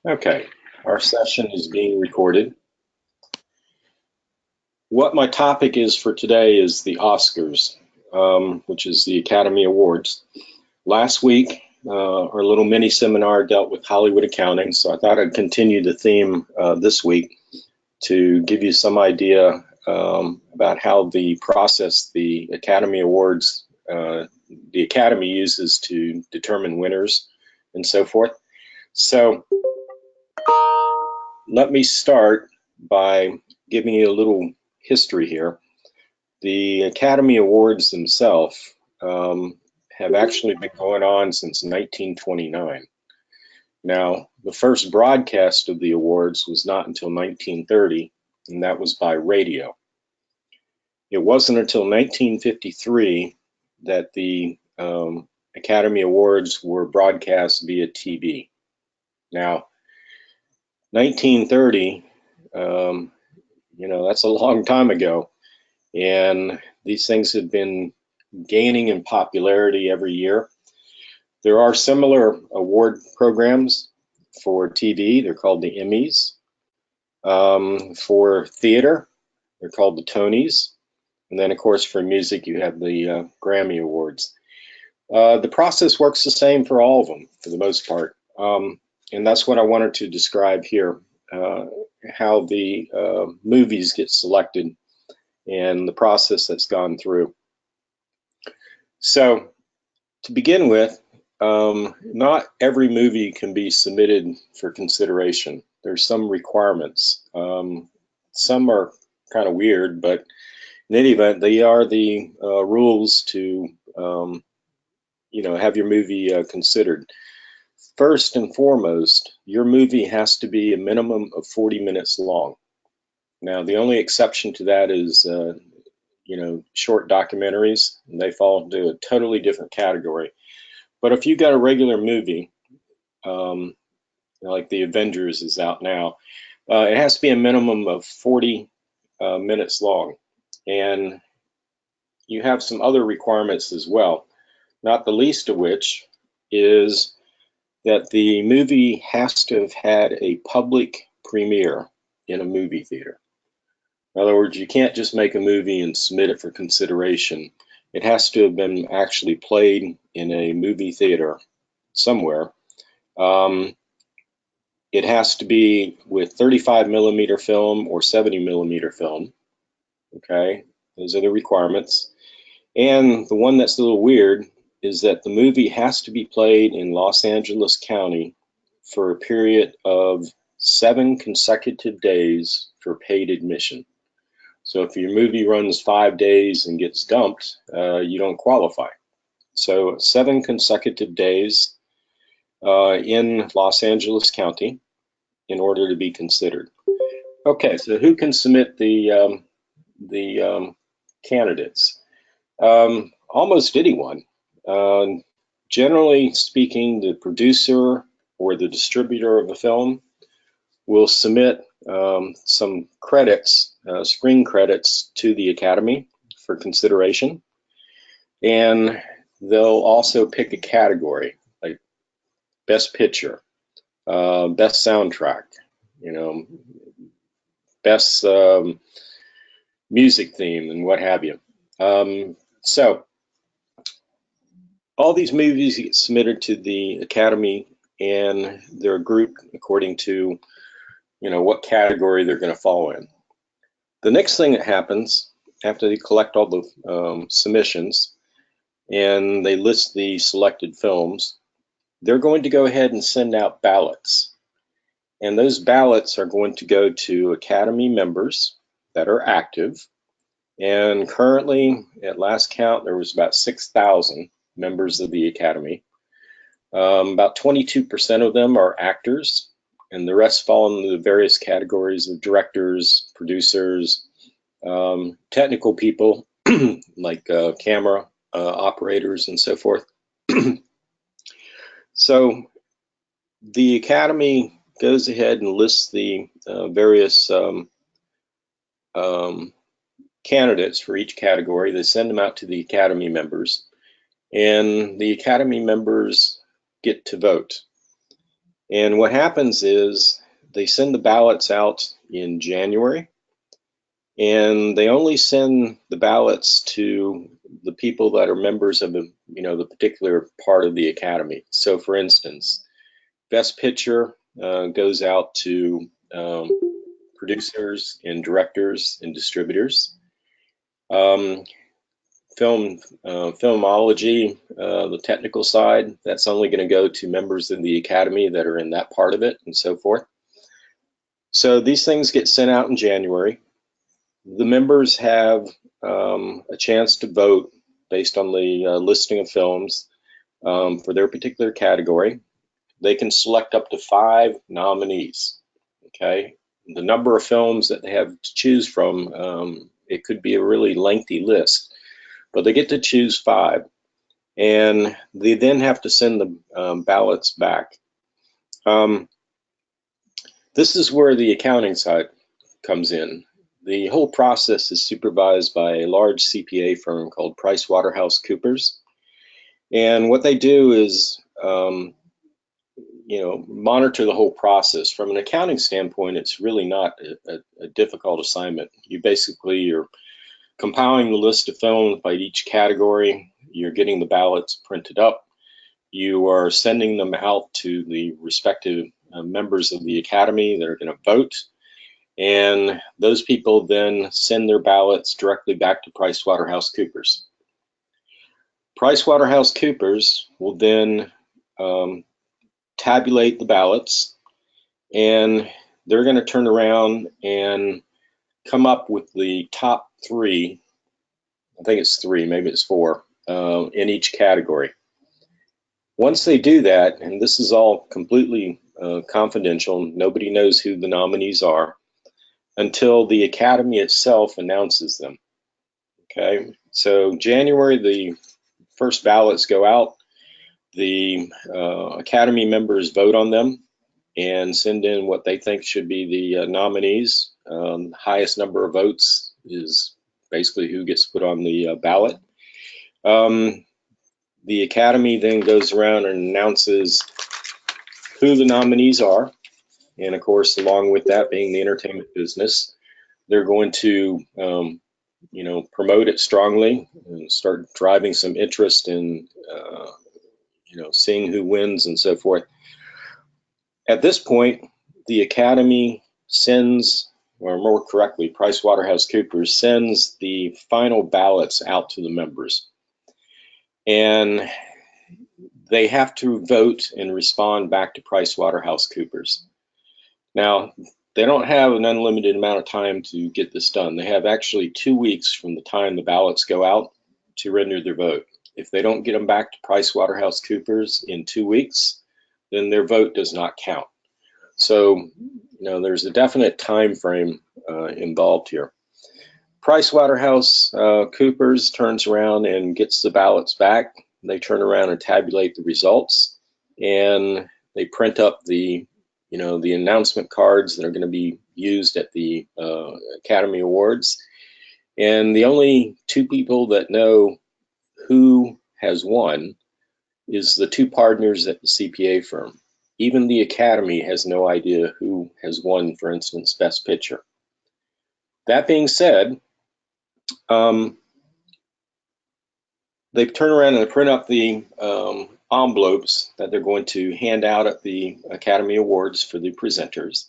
Okay, our session is being recorded. What my topic is for today is the Oscars, which is the Academy Awards. Last week, our little mini seminar dealt with Hollywood accounting, so I thought I'd continue the theme this week to give you some idea about how the process the Academy Awards, the Academy uses to determine winners and so forth. So let me start by giving you a little history here. The Academy Awards themselves have actually been going on since 1929. Now, the first broadcast of the awards was not until 1930, and that was by radio. It wasn't until 1953 that the Academy Awards were broadcast via TV. Now, 1930, that's a long time ago, and these things have been gaining in popularity every year. There are similar award programs for TV. They're called the Emmys. For theater, they're called the Tonys. And then, of course, for music, you have the Grammy Awards. The process works the same for all of them, for the most part. And that's what I wanted to describe here, how the movies get selected and the process that's gone through. So, to begin with, not every movie can be submitted for consideration. There's some requirements. Some are kind of weird, but in any event, they are the rules to, have your movie considered. First and foremost, your movie has to be a minimum of 40 minutes long. Now, the only exception to that is, short documentaries, and they fall into a totally different category. But if you got a regular movie, like the Avengers is out now, it has to be a minimum of 40 minutes long. And you have some other requirements as well, not the least of which is that the movie has to have had a public premiere in a movie theater. In other words, you can't just make a movie and submit it for consideration. It has to have been actually played in a movie theater somewhere. It has to be with 35 millimeter film or 70 millimeter film. Okay, those are the requirements. And the one that's a little weird is that the movie has to be played in Los Angeles County for a period of 7 consecutive days for paid admission. So if your movie runs 5 days and gets dumped, you don't qualify. So 7 consecutive days in Los Angeles County in order to be considered. Okay, so who can submit the candidates? Almost anyone. Generally speaking, the producer or the distributor of a film will submit some credits, screen credits, to the Academy for consideration, and they'll also pick a category like Best Picture, Best Soundtrack, Best Music Theme, and what have you. So all these movies get submitted to the Academy, and they're grouped according to, what category they're going to fall in. The next thing that happens after they collect all the submissions and they list the selected films, they're going to go ahead and send out ballots. And those ballots are going to go to Academy members that are active. And currently, at last count, there was about 6,000 members of the Academy. About 22% of them are actors, and the rest fall into the various categories of directors, producers, technical people like camera operators and so forth. So the Academy goes ahead and lists the various candidates for each category. They send them out to the Academy members, and the Academy members get to vote. And what happens is they send the ballots out in January, and they only send the ballots to the people that are members of the particular part of the academy. So, for instance, Best Picture goes out to producers and directors and distributors. Filmology, the technical side, that's only going to go to members of the academy that are in that part of it, and so forth. So these things get sent out in January. The members have a chance to vote based on the listing of films for their particular category. They can select up to 5 nominees. Okay, the number of films that they have to choose from, it could be a really lengthy list, but they get to choose 5, and they then have to send the ballots back. This is where the accounting side comes in. The whole process is supervised by a large CPA firm called PricewaterhouseCoopers, and what they do is monitor the whole process. From an accounting standpoint, it's really not a difficult assignment. You're compiling the list of films by each category. You're getting the ballots printed up. You are sending them out to the respective members of the academy that are going to vote. And those people then send their ballots directly back to PricewaterhouseCoopers. PricewaterhouseCoopers will then tabulate the ballots, and they're going to turn around and come up with the top 3. I think it's 3, maybe it's 4, in each category. Once they do that, and this is all completely confidential, nobody knows who the nominees are until the academy itself announces them. Okay, so January, the first ballots go out. The academy members vote on them and send in what they think should be the nominees. Highest number of votes is basically who gets put on the ballot. The academy then goes around and announces who the nominees are, and of course, along with that being the entertainment business, they're going to promote it strongly and start driving some interest in seeing who wins and so forth. At this point, the academy sends, or more correctly, PricewaterhouseCoopers sends the final ballots out to the members, and they have to vote and respond back to PricewaterhouseCoopers. Now, they don't have an unlimited amount of time to get this done. They have actually 2 weeks from the time the ballots go out to render their vote. If they don't get them back to PricewaterhouseCoopers in 2 weeks, then their vote does not count. So, there's a definite time frame involved here. PricewaterhouseCoopers turns around and gets the ballots back. They turn around and tabulate the results, and they print up the announcement cards that are going to be used at the Academy Awards. And the only 2 people that know who has won is the 2 partners at the CPA firm. Even the Academy has no idea who has won, for instance, Best Picture. That being said, they turn around and print up the envelopes that they're going to hand out at the Academy Awards for the presenters.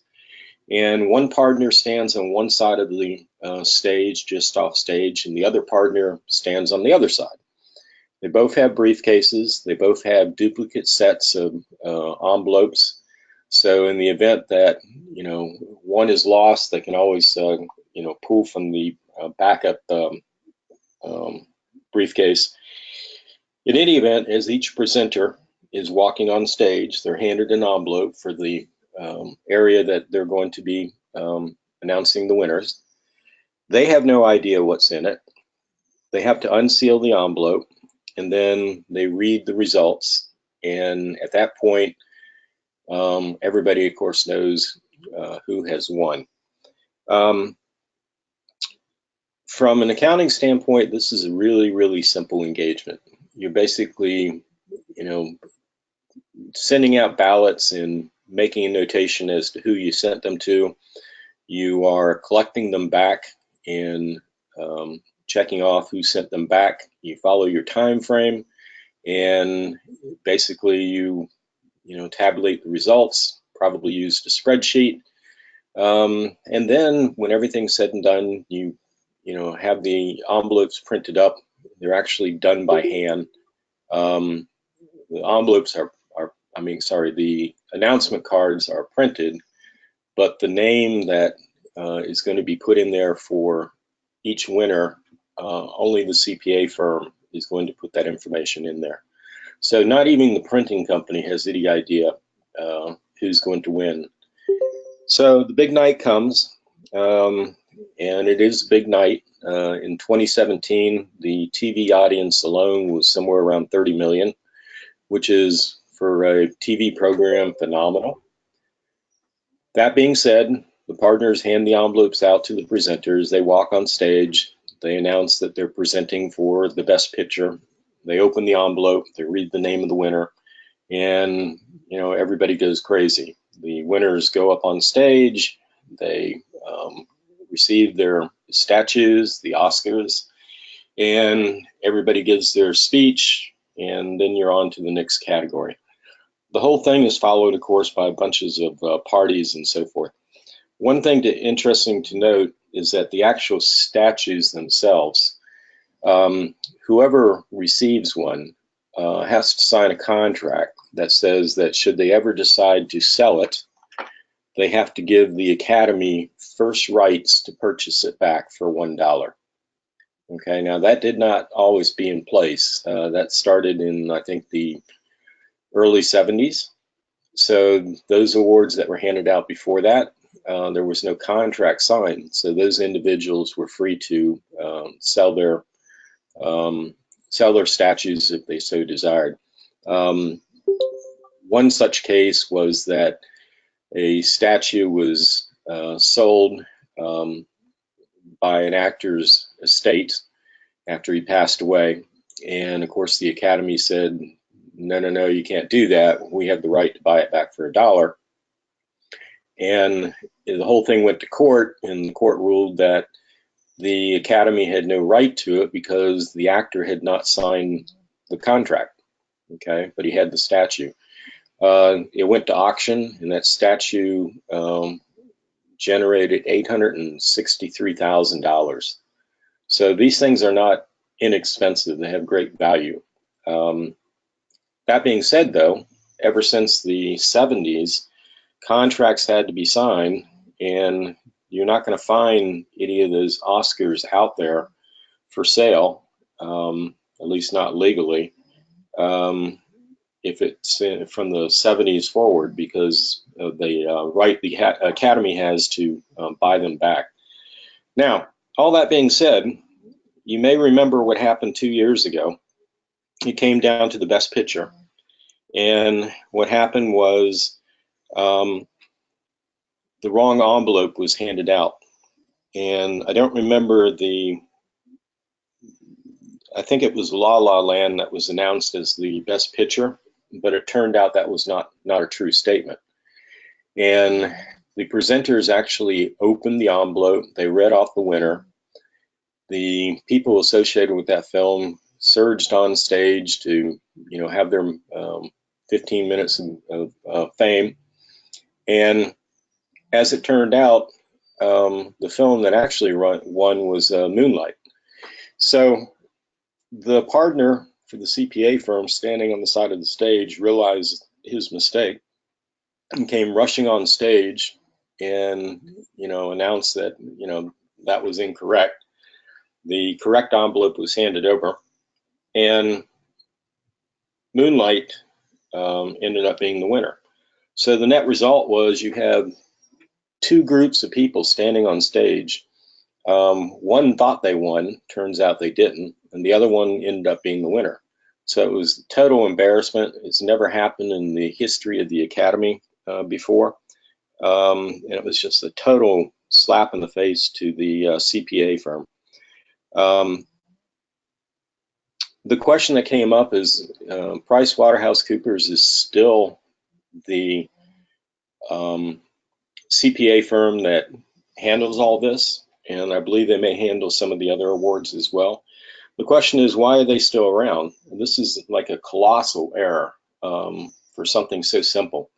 And one partner stands on one side of the stage, just off stage, and the other partner stands on the other side. They both have briefcases. They both have duplicate sets of envelopes. So in the event that one is lost, they can always pull from the backup briefcase. In any event, as each presenter is walking on stage, they're handed an envelope for the area that they're going to be announcing the winners. They have no idea what's in it. They have to unseal the envelope, and then they read the results. And at that point, everybody, of course, knows who has won. From an accounting standpoint, this is a really, really simple engagement. You're basically, sending out ballots in making a notation as to who you sent them to. You are collecting them back and checking off who sent them back. You follow your time frame, and basically you tabulate the results. Probably used a spreadsheet, and then when everything's said and done, you have the envelopes printed up. They're actually done by hand. The envelopes the announcement cards are printed, but the name that is going to be put in there for each winner, only the CPA firm is going to put that information in there. So not even the printing company has any idea who's going to win. So the big night comes, and it is a big night. In 2017, the TV audience alone was somewhere around 30 million, which is, for a TV program, phenomenal. That being said, the partners hand the envelopes out to the presenters. They walk on stage. They announce that they're presenting for the best picture. They open the envelope. They read the name of the winner, and everybody goes crazy. The winners go up on stage. They receive their statues, the Oscars, and everybody gives their speech, and then you're on to the next category. The whole thing is followed, of course, by bunches of parties and so forth. One thing interesting to note is that the actual statues themselves, whoever receives one has to sign a contract that says that should they ever decide to sell it, they have to give the Academy first rights to purchase it back for $1. Okay, now that did not always be in place. That started in, I think, the early 70s. So those awards that were handed out before that, there was no contract signed. So those individuals were free to sell their statues if they so desired. One such case was that a statue was sold by an actor's estate after he passed away, and of course the Academy said, no, you can't do that. We have the right to buy it back for $1. And the whole thing went to court, and the court ruled that the Academy had no right to it because the actor had not signed the contract. Okay, but he had the statue. It went to auction, and that statue generated $863,000. So these things are not inexpensive. They have great value. That being said, though, ever since the 70s, contracts had to be signed, and you're not going to find any of those Oscars out there for sale, at least not legally, if it's from the 70s forward, because of the right the Academy has to buy them back. Now, all that being said, you may remember what happened 2 years ago. It came down to the best picture, and what happened was the wrong envelope was handed out, and I don't remember I think it was La La Land that was announced as the best picture, but it turned out that was not a true statement. And the presenters actually opened the envelope. They read off the winner. The people associated with that film surged on stage to, have their 15 minutes of fame. And as it turned out, the film that actually won was Moonlight. So the partner for the CPA firm standing on the side of the stage realized his mistake and came rushing on stage and, announced that, that was incorrect. The correct envelope was handed over, and Moonlight ended up being the winner. So the net result was you have two groups of people standing on stage. One thought they won, turns out they didn't, and the other one ended up being the winner. So it was total embarrassment. It's never happened in the history of the Academy before, and it was just a total slap in the face to the CPA firm. The question that came up is PricewaterhouseCoopers is still the CPA firm that handles all this, and I believe they may handle some of the other awards as well. The question is, why are they still around? And this is like a colossal error for something so simple.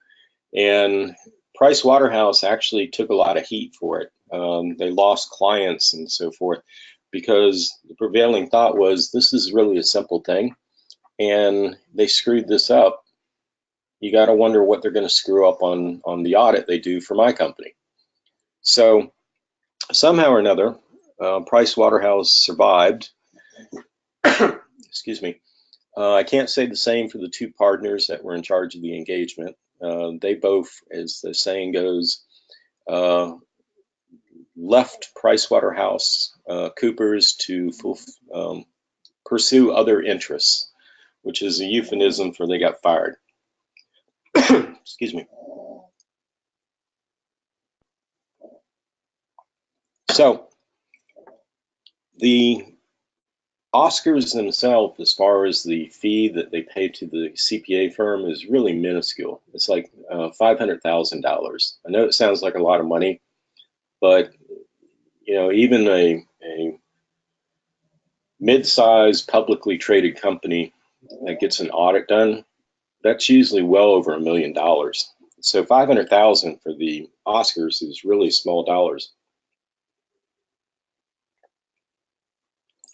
And Price Waterhouse actually took a lot of heat for it. They lost clients and so forth because the prevailing thought was this is really a simple thing, and they screwed this up. You got to wonder what they're going to screw up on the audit they do for my company. So somehow or another, Price Waterhouse survived. Excuse me. I can't say the same for the two partners that were in charge of the engagement. They both, as the saying goes, left PricewaterhouseCoopers to pursue other interests, which is a euphemism for they got fired. Excuse me. So the Oscars themselves, as far as the fee that they pay to the CPA firm, is really minuscule. It's like $500,000. I know it sounds like a lot of money, but you know, even a mid-sized publicly traded company that gets an audit done, that's usually well over $1 million. So $500,000 for the Oscars is really small dollars.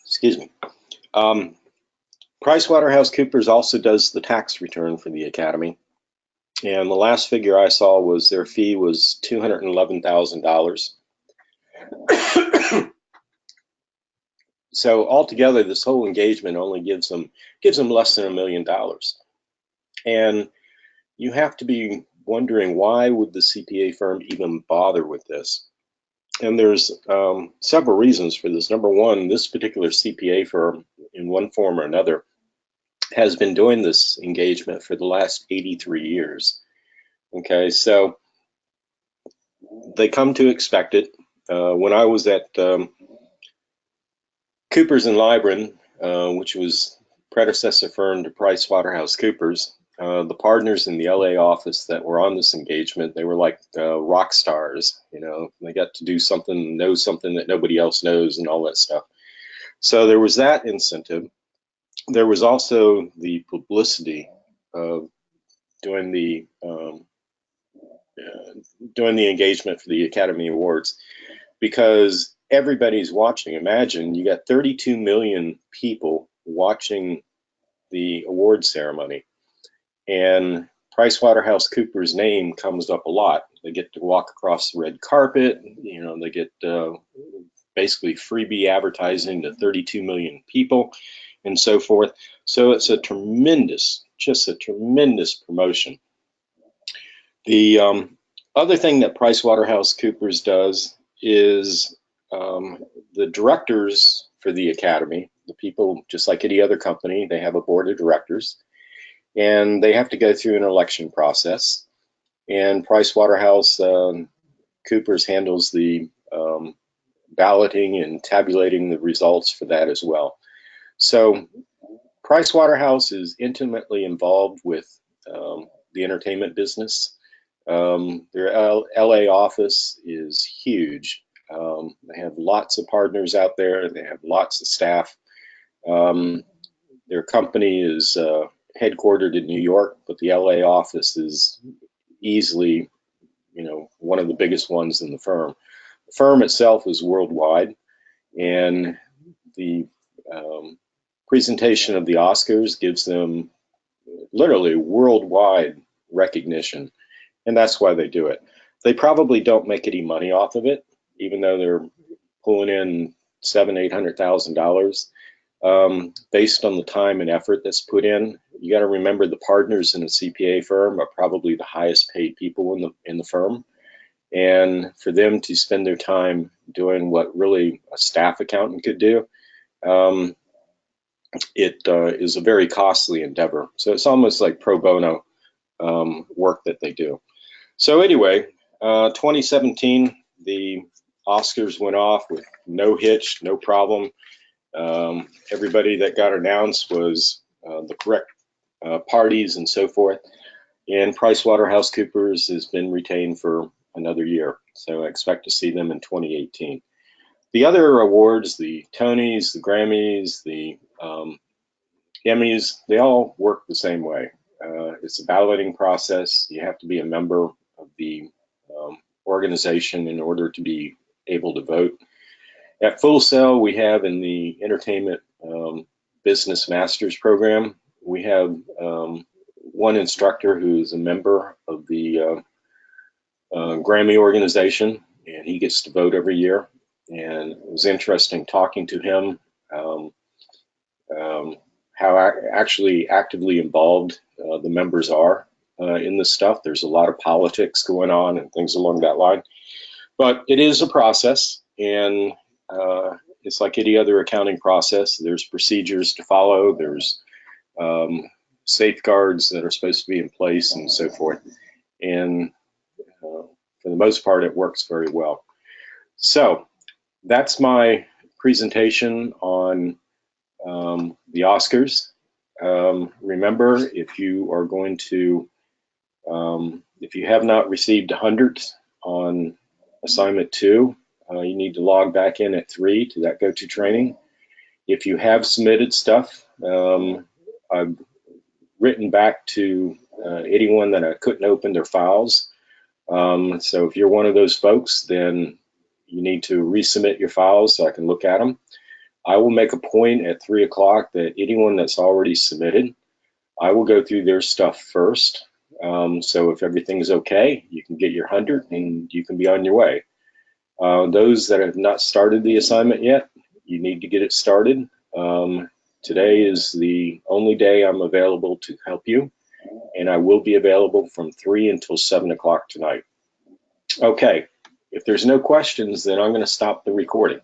Excuse me. PricewaterhouseCoopers also does the tax return for the Academy, and the last figure I saw was their fee was $211,000. So altogether, this whole engagement only gives them less than $1 million, and you have to be wondering, why would the CPA firm even bother with this? And there's several reasons for this. Number one, this particular CPA firm, in one form or another, has been doing this engagement for the last 83 years. Okay, so they come to expect it. When I was at Coopers and Lybrand, which was predecessor firm to PricewaterhouseCoopers, the partners in the LA office that were on this engagement, they were like rock stars. You know, they got to do something, know something that nobody else knows, and all that stuff. So there was that incentive. There was also the publicity of doing the engagement for the Academy Awards, because everybody's watching. Imagine you got 32 million people watching the award ceremony, and PricewaterhouseCoopers' name comes up a lot. They get to walk across the red carpet. You know, they get basically freebie advertising to 32 million people and so forth. So it's a tremendous, just a tremendous promotion. The other thing that PricewaterhouseCoopers does is the directors for the Academy, the people, just like any other company, they have a board of directors, and they have to go through an election process. And PricewaterhouseCoopers handles the balloting and tabulating the results for that as well. So Pricewaterhouse is intimately involved with the entertainment business. Their LA office is huge. They have lots of partners out there. They have lots of staff. Their company is headquartered in New York, but the LA office is easily, you know, one of the biggest ones in the firm. The firm itself is worldwide, and the presentation of the Oscars gives them literally worldwide recognition, and that's why they do it. They probably don't make any money off of it, even though they're pulling in $700,000-800,000 based on the time and effort that's put in. You got to remember, the partners in a CPA firm are probably the highest paid people in the firm, and for them to spend their time doing what really a staff accountant could do, it is a very costly endeavor. So it's almost like pro bono work that they do. So anyway, 2017, the Oscars went off with no hitch, no problem. Everybody that got announced was the correct parties and so forth. And PricewaterhouseCoopers has been retained for another year, so I expect to see them in 2018. The other awards, the Tonys, the Grammys, the Emmys, they all work the same way. It's a balloting process. You have to be a member of the organization in order to be able to vote. At Full Sail, we have in the Entertainment Business Masters program, we have one instructor who's a member of the Grammy organization, and he gets to vote every year. And it was interesting talking to him, how actually actively involved the members are in this stuff. There's a lot of politics going on and things along that line. But it is a process, and it's like any other accounting process. There's procedures to follow. There's safeguards that are supposed to be in place and so forth. And for the most part, it works very well. So that's my presentation on the Oscars. Remember, if you are going to, if you have not received 100 on assignment 2, you need to log back in at 3 to that go-to training. If you have submitted stuff, I've written back to anyone that I couldn't open their files. So if you're one of those folks, then you need to resubmit your files so I can look at them. I will make a point at 3 o'clock that anyone that's already submitted, I will go through their stuff first. So if everything's okay, you can get your 100 and you can be on your way. Those that have not started the assignment yet, you need to get it started. Today is the only day I'm available to help you, and I will be available from 3 until 7 o'clock tonight. Okay, if there's no questions, then I'm going to stop the recording.